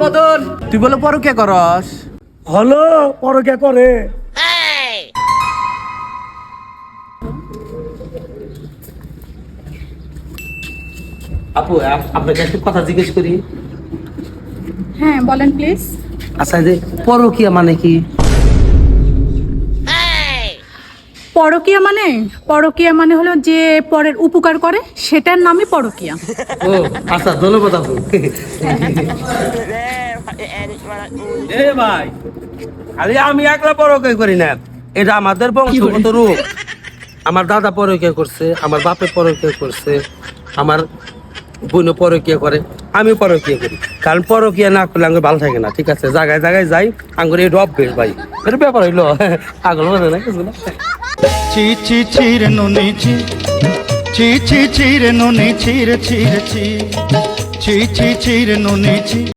মদন, তুই বলে পরকে করস? হলো পরকে করে। আপু আপনাকে একটা কথা জিজ্ঞেস করি। হ্যাঁ বলেন প্লিজ। আচ্ছা যে পরকিয়া মানে কি? পরকীয়া মানে হলো যে পরের উপকার করে, সেটার নামই পরকীয়া। ও আচ্ছা, ধন্যবাদ আপু। এ ভাই, আরে আমি একলা পরকে করি না, এটা আমাদের বংশগত রূপ। আমার দাদা পরকিয়া করছে, আমার বাপে পরকিয়া করছে, আমার বোন পরকিয়া করে, আমি পরকিয়া করি। কারণ পরকিয়া না করলে আঙ্গুর ভালো থাকে না, ঠিক আছে? জায়গায় জায়গায় যাই, আঙ্গুর এই রব বেশ ভাই, এর ব্যাপার হইলো। পাগল মানে না কিছু না। চি চি চিরে নুনি চি চি চি চিরে নুনি চিরে চিরে চি চি চি চিরে নুনি চি